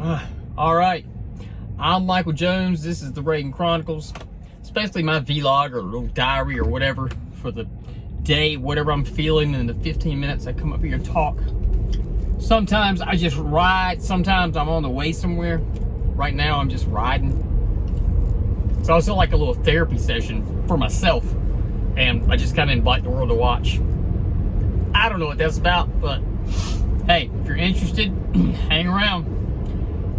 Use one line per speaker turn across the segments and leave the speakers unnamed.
All right, I'm Michael Jones. This is the Rayden Chronicles. It's basically my vlog or little diary or whatever for the day, whatever I'm feeling in the 15 minutes I come up here and talk. Sometimes I just ride. Sometimes I'm on the way somewhere. Right now I'm just riding. It's also like a little therapy session for myself, and I just kind of invite the world to watch. I don't know what that's about, but hey, if you're interested, hang around.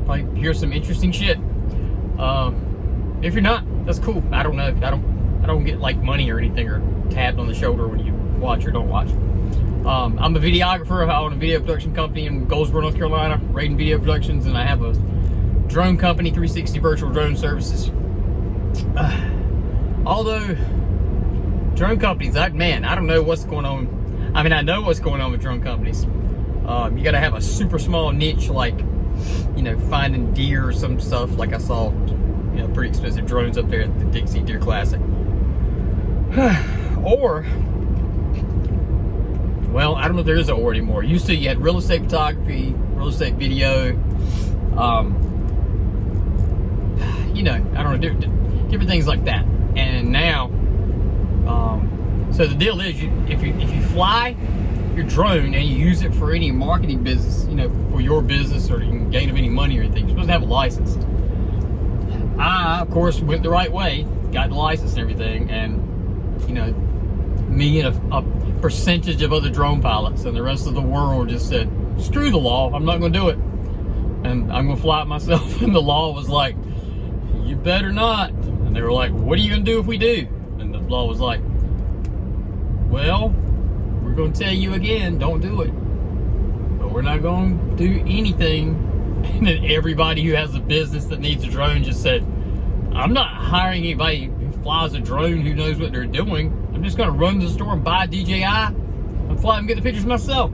Probably hear some interesting shit. If you're not, that's cool. I don't know. I don't get like money or anything or tapped on the shoulder when you watch or don't watch. I'm a videographer. I own a video production company in Goldsboro, North Carolina, Rayden Video Productions, and I have a drone company, 360 Virtual Drone Services. Although drone companies, I don't know what's going on. I mean, I know what's going on with drone companies. You got to have a super small niche, like, you know, finding deer or some stuff. Like I saw, you know, pretty expensive drones up there at the Dixie Deer Classic. Or, well, I don't know if there is an or anymore. Used to, you had real estate photography, real estate video. You know, I don't know, different things like that. And now, so the deal is, if you fly your drone and you use it for any marketing business, you know, for your business or you can gain any money or anything, you're supposed to have a license. I, of course, went the right way, got the license and everything, and, you know, me and a percentage of other drone pilots and the rest of the world just said, screw the law, I'm not going to do it. And I'm going to fly it myself. And the law was like, you better not. And they were like, what are you going to do if we do? And the law was like, well, we're going to tell you again, don't do it. But we're not going to do anything. And then everybody who has a business that needs a drone just said, I'm not hiring anybody who flies a drone who knows what they're doing. I'm just going to run to the store and buy a DJI and fly and get the pictures myself.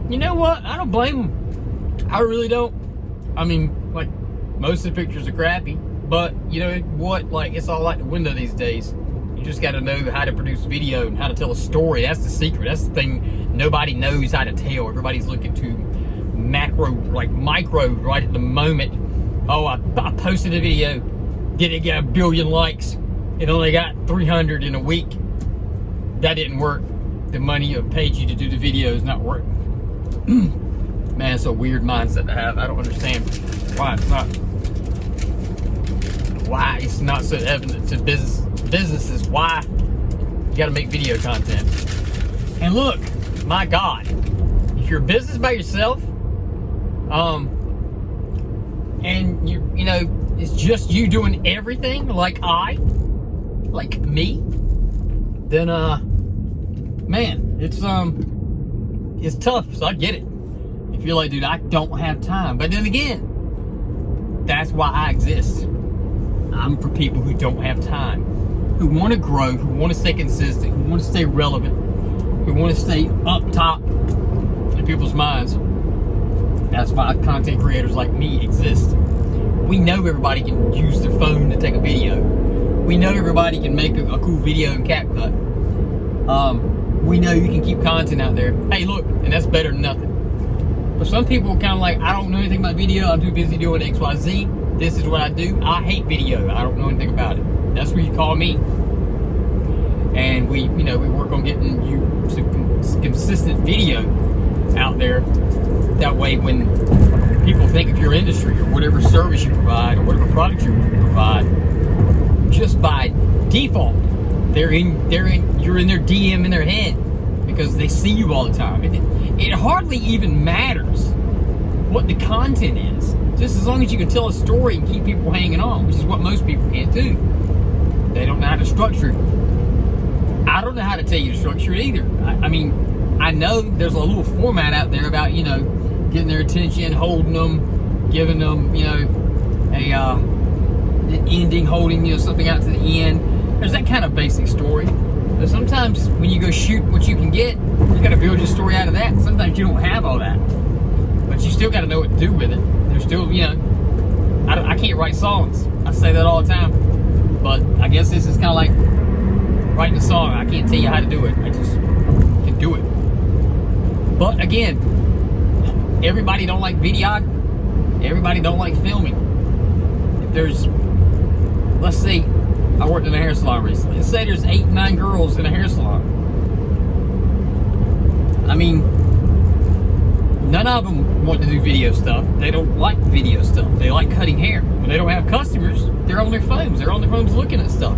You know what? I don't blame them. I really don't. I mean, like, most of the pictures are crappy. But, you know what? Like, it's all out the window these days. You just got to know how to produce video and how to tell a story. That's the secret. That's the thing nobody knows how to tell. Everybody's looking to macro, like micro, right at the moment. Oh, I posted a video. Did it get 1 billion likes? It only got 300 in a week. That didn't work. The money you paid you to do the video is not working. Man, it's a weird mindset to have. I don't understand why it's not so evident to businesses why you got to make video content. And look, my God, if you're a business by yourself, and you know, it's just you doing everything like me, then man, it's tough. So I get it. If you're like, dude, I don't have time. But then again, that's why I exist. I'm for people who don't have time, who want to grow, who want to stay consistent, who want to stay relevant, who want to stay up top in people's minds. That's why content creators like me exist. We know everybody can use their phone to take a video. We know everybody can make a cool video in CapCut. We know you can keep content out there. Hey, look, and that's better than nothing. But some people are kind of like, I don't know anything about video. I'm too busy doing XYZ. This is what I do. I hate video. I don't know anything about it. That's where you call me. And we work on getting you some consistent video out there. That way, when people think of your industry or whatever service you provide or whatever product you provide, just by default, you're in their DM in their head because they see you all the time. It hardly even matters what the content is, just as long as you can tell a story and keep people hanging on, which is what most people can't do. They don't know how to structure it. I don't know how to tell you to structure it either. I mean, I know there's a little format out there about, you know, getting their attention, holding them, giving them, you know, an ending, holding, you know, something out to the end. There's that kind of basic story. But sometimes when you go shoot what you can get, you got to build your story out of that. Sometimes you don't have all that, but you still got to know what to do with it. There's still, you know, I can't write songs. I say that all the time, but I guess this is kind of like writing a song. I can't tell you how to do it. I just can do it. But again, everybody don't like videography. Everybody don't like filming. If there's, let's say, I worked in a hair salon recently. Let's say there's 8, 9 girls in a hair salon. I mean, none of them want to do video stuff. They don't like video stuff. They like cutting hair. When they don't have customers, they're on their phones. They're on their phones looking at stuff.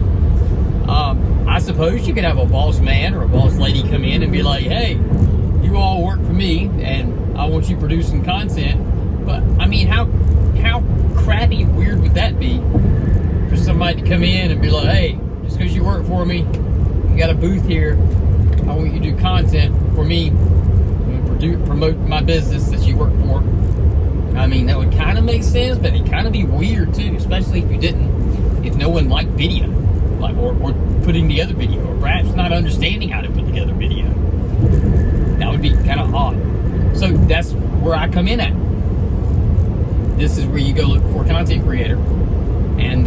I suppose you could have a boss man or a boss lady come in and be like, hey, you all work for me and I want you producing content. But I mean, how crappy and weird would that be for somebody to come in and be like, hey, just because you work for me, you got a booth here, I want you to do content for me, promote my business that you work for. I mean, that would kind of make sense, but it'd kind of be weird too, especially if no one liked video, like or putting together video, or perhaps not understanding how to put together video. That would be kind of odd. So that's where I come in at. This is where you go look for a content creator, and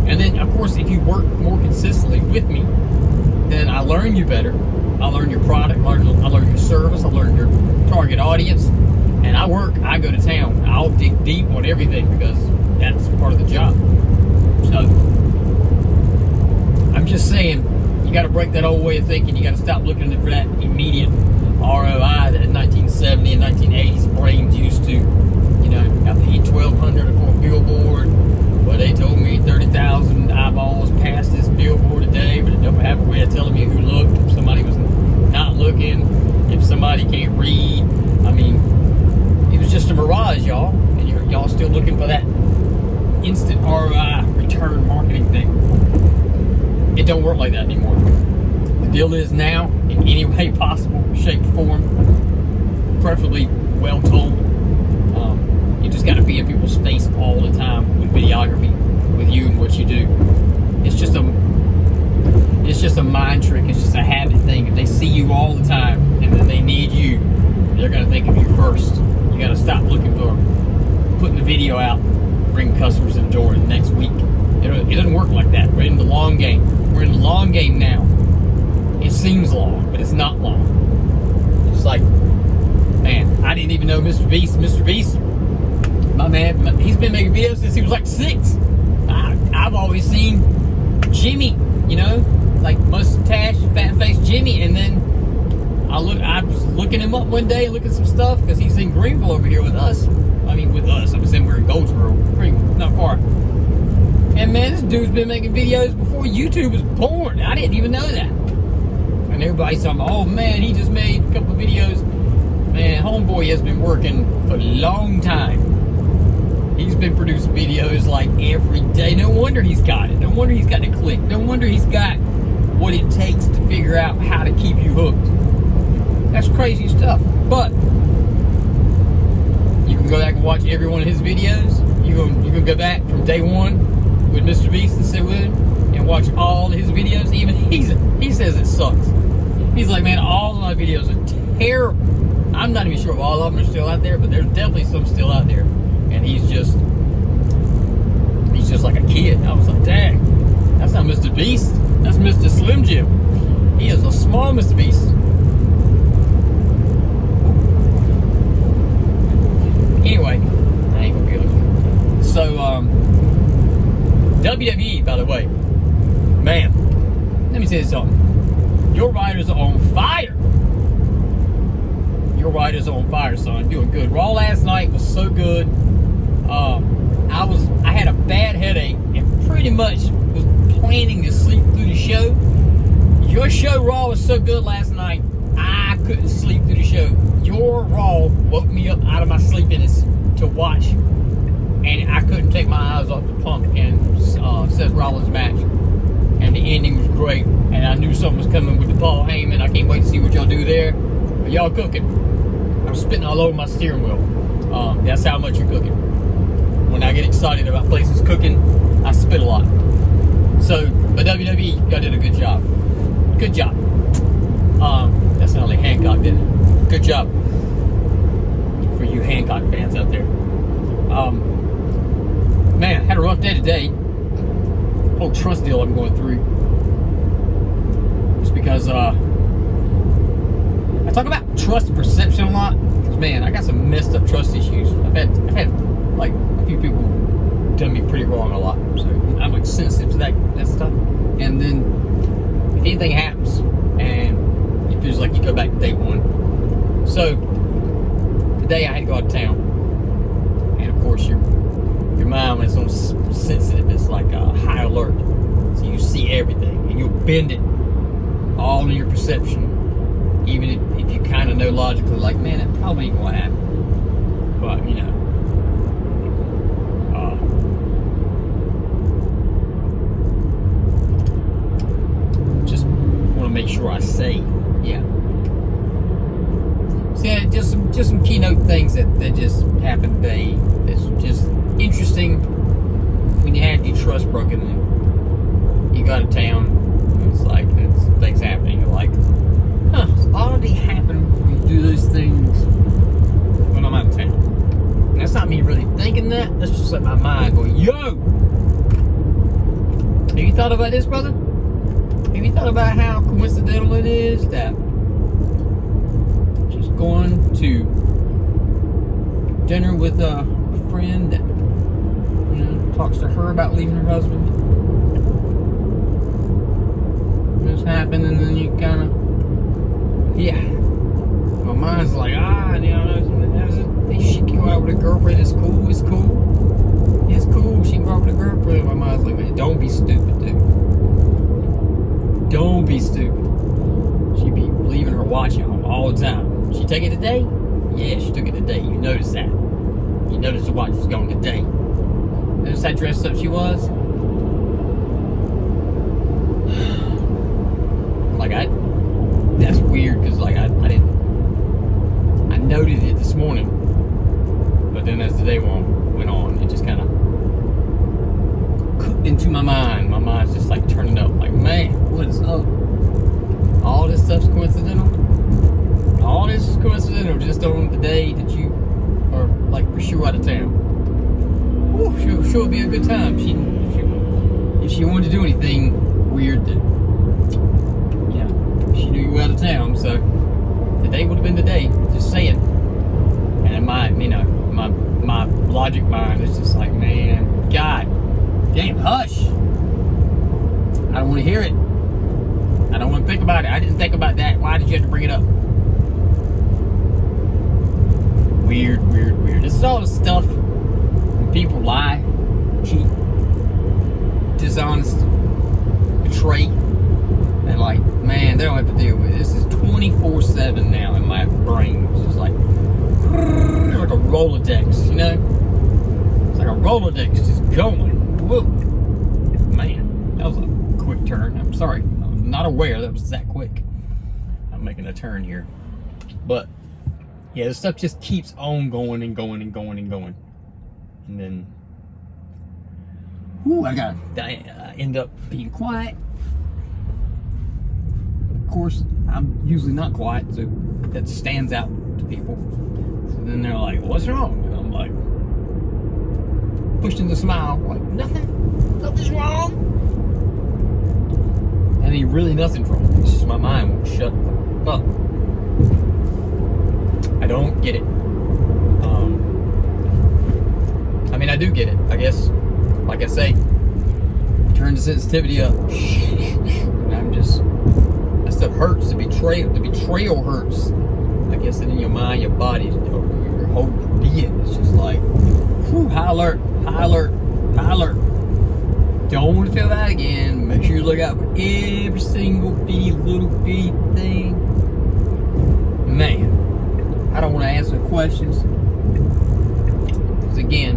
then of course, if you work more consistently with me, then I learn you better. I learn your product, I learn your service, I learn your target audience, and I go to town. I'll dig deep on everything because that's part of the job. So I'm just saying, you got to break that old way of thinking. You got to stop looking for that immediate ROI that in 1970 and 1980s brains used to. You know, I paid $1,200 for a billboard. Well, they told me 30,000 eyeballs passed this billboard a day, but it don't have a way of telling me who looked, if somebody was not looking, if somebody can't read. I mean, it was just a mirage, y'all. And y'all still looking for that instant ROI return marketing thing. It don't work like that anymore. The deal is now, in any way possible, shape, form, preferably well told. You just got to be in people's face all the time with videography, with you and what you do. It's just a mind trick. It's just a habit thing. If they see you all the time and then they need you, they're going to think of you first. You got to stop looking for putting the video out, bring customers in the door the next week. It doesn't work like that. We're in the long game. We're in the long game now. It seems long, but it's not long. It's like, man, I didn't even know Mr. Beast, my man, he's been making videos since he was like 6. I've always seen Jimmy, you know, like mustache, fat-faced Jimmy, and then I was looking him up one day, looking at some stuff, because he's in Greenville over here with us. I mean, with us, I'm saying we're in Goldsboro, not far. And man, this dude's been making videos before YouTube was born. I didn't even know that. And everybody's talking, oh man, he just made a couple of videos. Man, homeboy has been working for a long time. He's been producing videos like every day. No wonder he's got it. No wonder he's got the click. No wonder he's got what it takes to figure out how to keep you hooked. That's crazy stuff. But you can go back and watch every one of his videos. You can go back from day one with Mr. Beast and sit with him and watch all of his videos. Even he says it sucks. He's like, man, all of my videos are terrible. I'm not even sure if all of them are still out there, but there's definitely some still out there. And he's just like a kid. I was like, dang, that's not Mr. Beast. That's Mr. Slim Jim. He is a small Mr. Beast. Anyway, I ain't gonna be able to. So, WWE, by the way, man, let me tell you something. Your riders are on fire. Your riders are on fire, son. Doing good. Raw last night was so good. I had a bad headache and pretty much was planning to sleep through the show. Your show Raw was so good last night, I couldn't sleep through the show. Your Raw woke me up out of my sleepiness to watch, and I couldn't take my eyes off the Punk and Seth Rollins match. And the ending was great, and I knew something was coming with the Paul Heyman. I can't wait to see what y'all do there. But y'all cooking. I'm spitting all over my steering wheel. That's how much you're cooking. When I get excited about places cooking, I spit a lot. So, but WWE, y'all did a good job. Good job. That sounded like Hancock, didn't it? Good job. For you Hancock fans out there. Man, had a rough day today. Whole trust deal I'm going through. Just because I talk about trust and perception a lot. man, I got some messed up trust issues. I've had like a few people done me pretty wrong a lot, so I'm like sensitive to that stuff. And then if anything happens, and it feels like you go back to day one. So today I had to go out of town, and of course your mind, when it's on sensitive, it's like a high alert. So you see everything, and you'll bend it all in your perception, even if you kind of know logically, like, man, that probably ain't gonna happen. But you know, just want to make sure I say, yeah. So yeah, just some keynote things that just happened today. It's just interesting when you had your trust broken and you go out of town. It's like things happening. You're like, huh, it's already happened when you do those things when I'm out of town. And that's not me really thinking that. That's just like my mind going, yo! Have you thought about this, brother? Have you thought about how coincidental it is that she's going to dinner with a friend that, you know, talks to her about leaving her husband? This happened, and then you kind of, yeah. My mind's like, you know, she can go out with a girlfriend. It's cool. It's cool. She can go out with a girlfriend. My mind's like, man, don't be stupid, dude. Don't be stupid. She be leaving her watch at home all the time. She take it today? Yeah, she took it today. You noticed that. You noticed the watch was gone today. Notice how dressed up she was? Like, that's weird, because like I noted it this morning, but then as the day went on, it just kind of cooked into my mind. My mind's just like turning up, like, man, what is up? All this stuff's coincidental. All this is coincidental, just on the day that you are like for sure out of town. Whew, sure it'd be a good time. If she wanted to do anything weird, that, yeah, she knew you were out of town, so today would have been the day. Just saying. And my logic mind is just like, man, God damn, hush. I don't want to hear it. I don't want to think about it. I didn't think about that. Why did you have to bring it up? Weird. This is all the stuff when people lie, cheat, dishonest, betray, and like, man, they don't have to deal with it. This is 24/7 now in my brain. It's just like a Rolodex, you know? It's like a Rolodex just going. Whoa. Man, that was a quick turn. I'm sorry. I'm not aware that was that quick. I'm making a turn here. But yeah, this stuff just keeps on going and going and going and going. And then, I end up being quiet. Of course, I'm usually not quiet, so that stands out to people. So then they're like, what's wrong? And I'm like, pushed into a smile, like, nothing's wrong. And really nothing's wrong. It's just my mind won't shut up. I don't get it. I mean, I do get it, I guess. Like I say, turn the sensitivity up. And I'm just, that stuff hurts. The betrayal hurts. I guess it in your mind, your body, your whole being. It's just like, whew, high alert. Don't want to feel that again. Make sure you look out for every single little bitty thing. Man, I don't want to answer questions. Because again,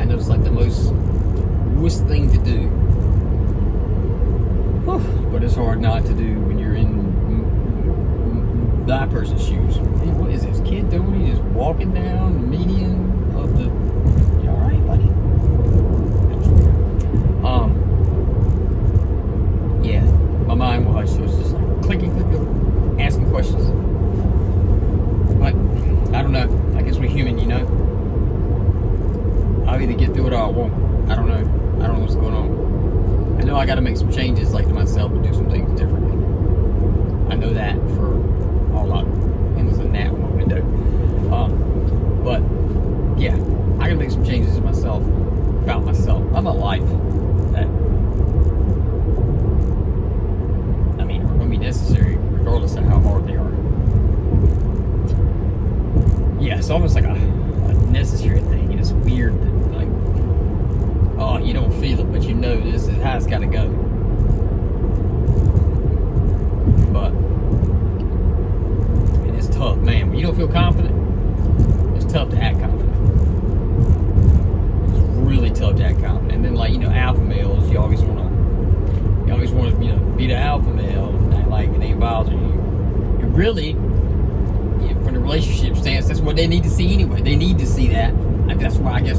I know it's like the most worst thing to do. Whew, but it's hard not to do when you're in that person's shoes. Hey, what is this kid doing? He's just walking down the median of the... You alright, buddy? Yeah, my mind will hush. So it's just like clicking, asking questions. But I don't know. I guess we're human, you know. I'll either get through it or I won't. I don't know. I don't know what's going on. I know I got to make some changes, like to myself, and do some things differently. I know that for all my in the now moment. But yeah, I gotta make some changes in myself, about myself, about my life, that I mean are gonna be necessary regardless of how hard they are. Yeah, it's almost like a necessary thing, and it's weird that, like, oh, you don't feel it, but you know this is how it's gotta go. But and it's tough, man. When you don't feel confident, it's tough to act confident. It's really tough to act confident. And then, like, you know, alpha males, you always want to, you know, be the alpha male, and act like it ain't bothering you. And really, from the relationship stance, that's what they need to see anyway. They need to see that. That's why we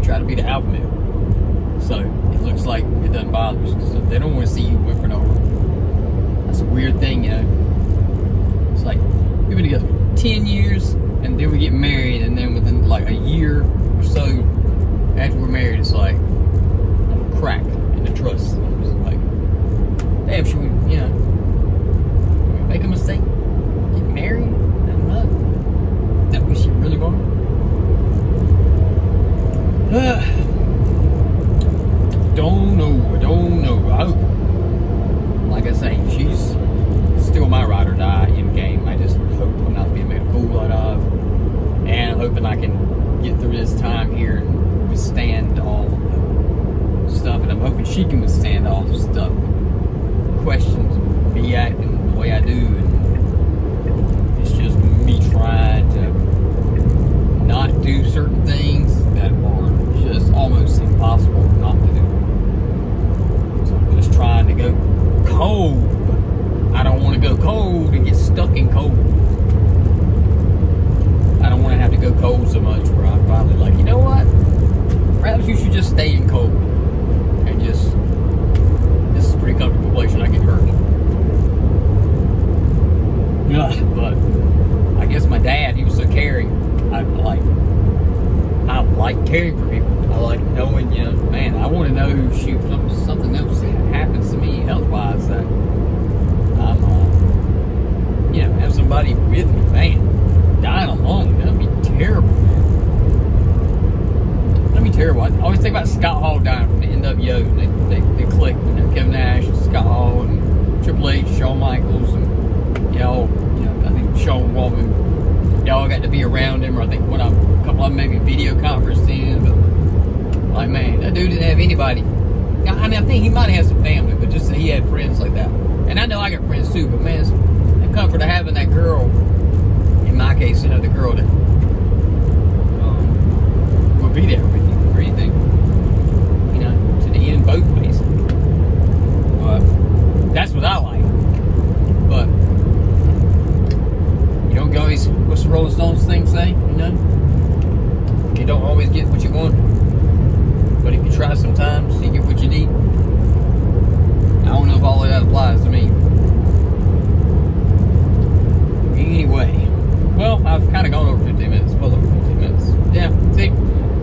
try to be the alpha male. So it looks like it doesn't bother us. So they don't want to see you whipping over. That's a weird thing, you know. It's like we've been together for 10 years, and then we get married, and then within like a year or so after we're married, it's like a crack in the trust. It's like, damn, should we, you know, make a mistake? Get married? I don't know. Is that what she really wanted? Don't know. I hope, like I say, she's still my ride or die in game. I just hope I'm not being made a fool out of, and I'm hoping I can get through this time here and withstand all the stuff, and I'm hoping she can withstand all the stuff, questions, me acting the way I do, and it's just me trying to not do certain things that are just almost impossible not to do. So I'm just trying to go cold. I don't want to go cold and get stuck in cold. I don't want to have to go cold so much where I'm probably like, you know what? Perhaps you should just stay in cold and just, this is a pretty comfortable place, and I get hurt. But I guess my dad, he was so caring. I like caring for people. I like knowing, you know, man, I want to know, shoot, something else happens to me health-wise that I'm, you know, have somebody with me, man. Dying alone, that'd be terrible, man. That'd be terrible. I always think about Scott Hall dying from the NWO. They clicked, you know, Kevin Nash, Scott Hall, and Triple H, Shawn Michaels, and y'all, you know, I think Sean Waltman, y'all got to be around him, or I think a couple of them maybe video conferencing, but like, man, that dude didn't have anybody. I mean, I think he might have had some family, but just that he had friends like that. And I know I got friends too, but man, it's the comfort of having that girl, in my case, you know, the girl that will be there with you for anything, you know, to the end both ways. That's what I like. But you don't always, what's the Rolling Stones thing say, you know? You don't always get what you want, but if you try sometimes, you get what you need. I don't know if all of that applies to me. Anyway, well, I've kind of gone over 15 minutes. Well, over 15 minutes. Yeah, see,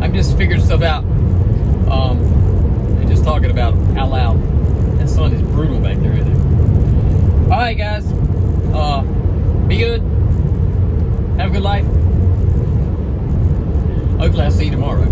I'm just figuring stuff out. And just talking about out loud. That sun is brutal back there, isn't it? Alright, guys. Be good. Have a good life. Hopefully I'll see you tomorrow.